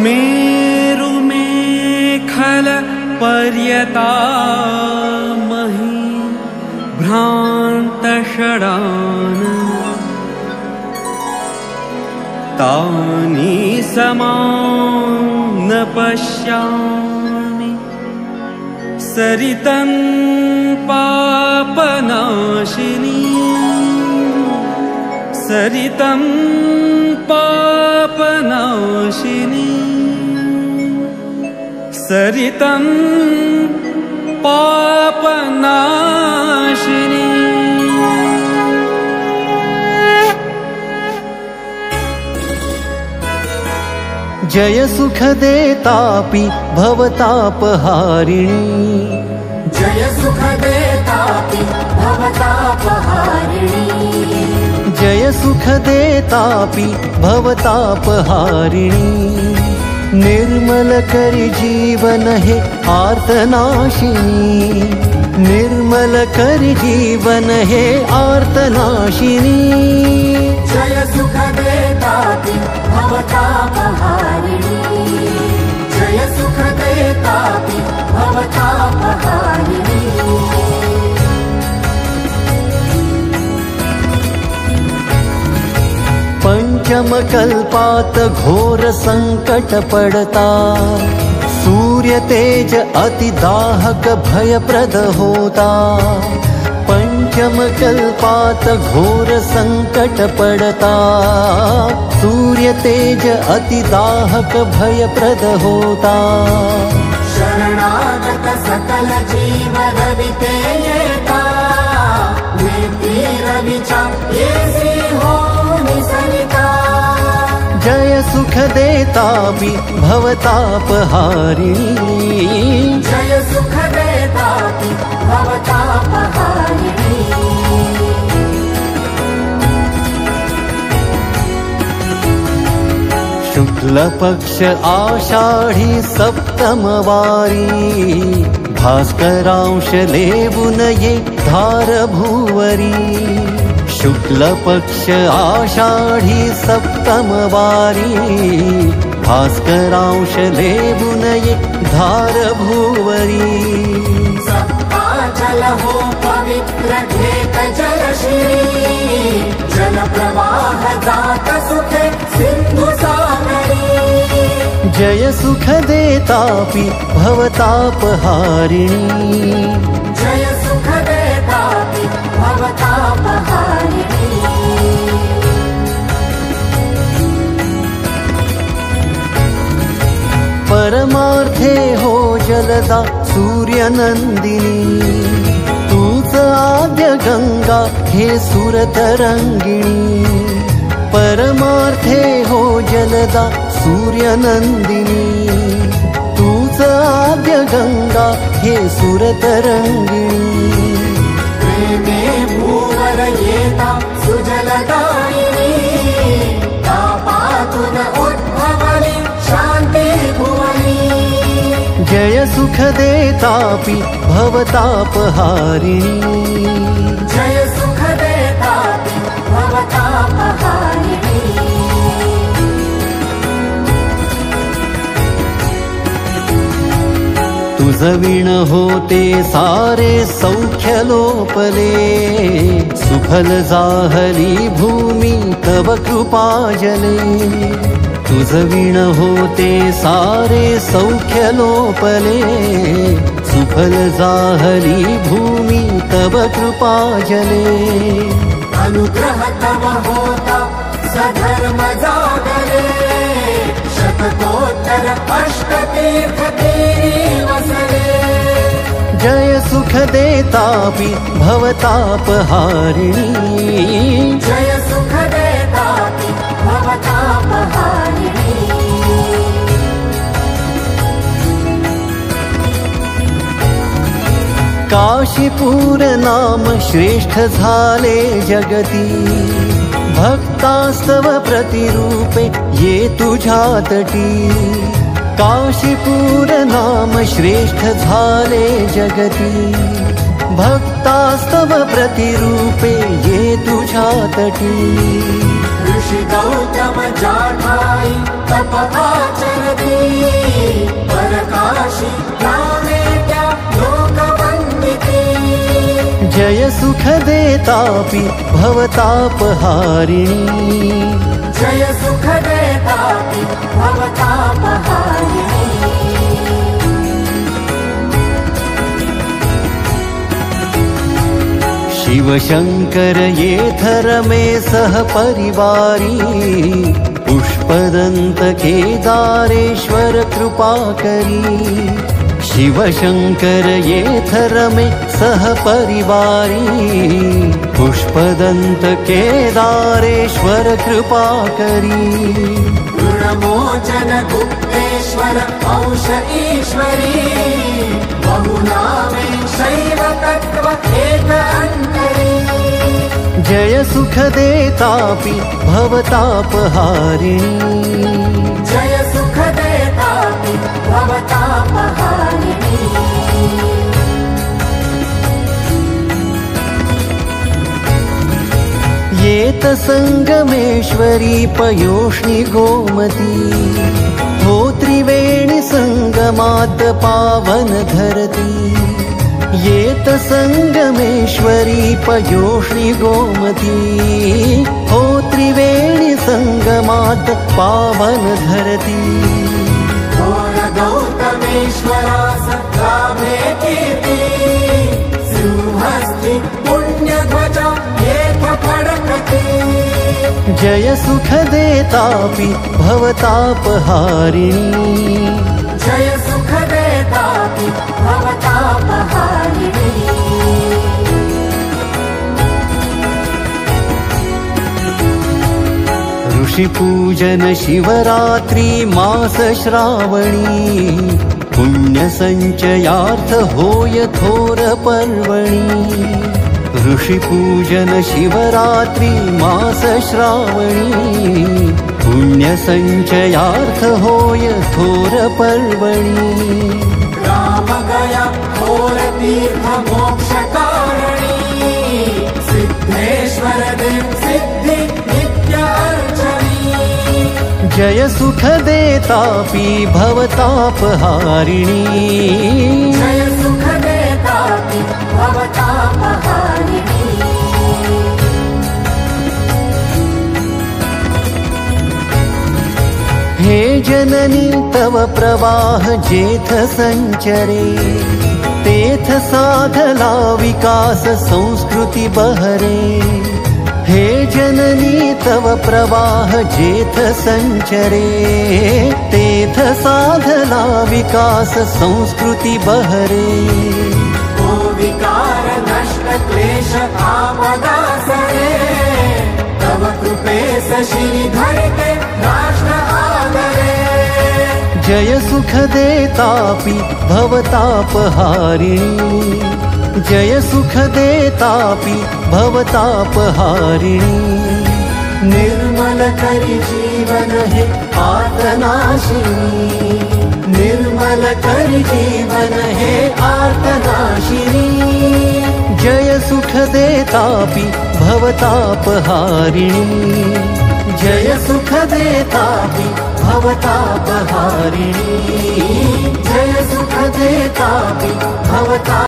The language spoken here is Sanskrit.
मेरुमेखल पर्यतामहि भ्रान्तषडान् तानि समां न पश्यामि सरितं पापनाशिनी सरितं पापनाशिनी सरितं पापनाशिनी। जय सुखदेतापि भवतापहारिणी जय सुखदेतापि भवतापहारिणी जय सुखदेतापि भवतापहारिणी निर्मल करि जीवन हे आर्तनाशिनी निर्मल करि जीवन हे आर्तनाशिनी जय सुखदेतापि भवतापहारिणी जय सुखदेतापि भवतापहारिणी। पंचम कल्पात घोर संकट पड़ता सूर्य तेज अति दाहक भयप्रद होता पंचम कल्पात घोर संकट पड़ता सूर्य तेज अति दाहक भयप्रद होता शरणागत सकल जीव रविते येता नेत्री रविचा येसी हो निसरिता जय सुखदेतापि भवतापहारिणी जय सुखदेतापि भवतापहारिणी। शुक्ल पक्ष आषाढ़ी सप्तमवारी भास्करांश लेवुन ये धार भूवरी शुक्ल पक्ष आषाढ़ी सप्तमवारी भास्करांश लेवुन ये धार भूवरी जल हो पवित्र घेत जल श्री जल प्रवाह जात सुखे सिंधु सागरी जय सुखदेतापि भवतापहारिणी जय सुखदेतापि भवतापहारिणी। परमार्थे हो जलदा सूर्यनंदिनी तूच आद्य गंगा हे सुरतरंगिणी परमार्थे हो जलदा सूर्यनंदिनी तूच आद्य गंगा हे सुरतरंगिणी प्रेमे भूवर येता सुजलदायिनी तापातुन उद्भवनी शांति भुवनी जय सुखदेतापि भवतापहारिणी जय सुखदेतापि भवतापहारिणी। तुझ विण होते सारे सौख्य लोपले सुफल जाहली भूमी तव कृपाजले तुझ विण होते सारे सौख्य लोपले सुफल जाहली भूमी तव कृपाजले अनुग्रह तव होता सधर्म जागरे शतकोत्तर अष्टतीर्थ तीरी वसरे जय सुखदेतापि भवतापहारिणी जय सुखदेतापि भवतापहारिणी। काशीपुर नाम श्रेष्ठ झाले जगती भक्तास्तव प्रतिरूपे ये तुझ्या तटी काशीपुर नाम श्रेष्ठ झाले जगती भक्तास्तव प्रतिरूपे ये तुझ्या तटी ऋषि गौतम जाठाई तप आचरती परकाशी नामेत्या लोकवन्दिती जय सुख देतापि भवतापहारिणी जय सुख देतापि भवतापहारिणी शिव शंकर येथर में सह परिवारी पुष्पदंत केदारेश्वर कृपा करी शिव शंकर येथर में सह परिवारी पुष्पदंत केदारेश्वर कृपा करी ऋणमोचन गुप्तेश्वर औष ईश्वरी बहुनामे शैव तत्त्व एक अन्तरी जय सुख देतापि भवतापहारिणी जय सुख देतापि भवतापहारिणी येत संगमेश्वरी पयोष्णि गोमती हो त्रिवेणी संगमात पावन धरती येत संगमेश्वरी पयोष्णि गोमती हो त्रिवेणी संगमात पावन धरती घोर गौतमेश्वरास लाभे कीर्ति सिंहस्थि पुण्यध्वजा येथ फडकति जय सुख देतापि भवतापहारिणी जय सुख देतापि भवतापहारिणी ऋषि पूजन शिवरात्रि मास श्रावणी पुण्य संचयार्थ होय थोर पर्वणी ऋषि पूजन शिवरात्रि मास श्रावणी पुण्य संचयार्थ होय थोर पर्वणी राम गया घोर तीर्थ मोक्ष कारणी सिद्धेश्वर देव सिद्धि नित्य अर्चनी जय सुख देतापि भवतापहारिणी जय सुख देतापि भवतापहारिणी हे जननी तव प्रवाह जेथ संचरे तेथ साधला विकास संस्कृति बहरे हे जननी तव प्रवाह जेथ संचरे तेथ साधला विकास संस्कृति बहरे ओ विकार नष्ट क्लेश आपदासरे तव कृपेस श्रीधर के राष्ट्र आदरे जय सुख देतापि भवतापहारिणी जय सुख देतापि भवतापहारिणी निर्मल करि जीवन हे आर्तनाशिनी निर्मल करि जीवन हे आर्तनाशिनी जय सुख देतापि भवतापहारिणी जय सुख देतापि भवतापहारिणी जय सुख देतापि भवता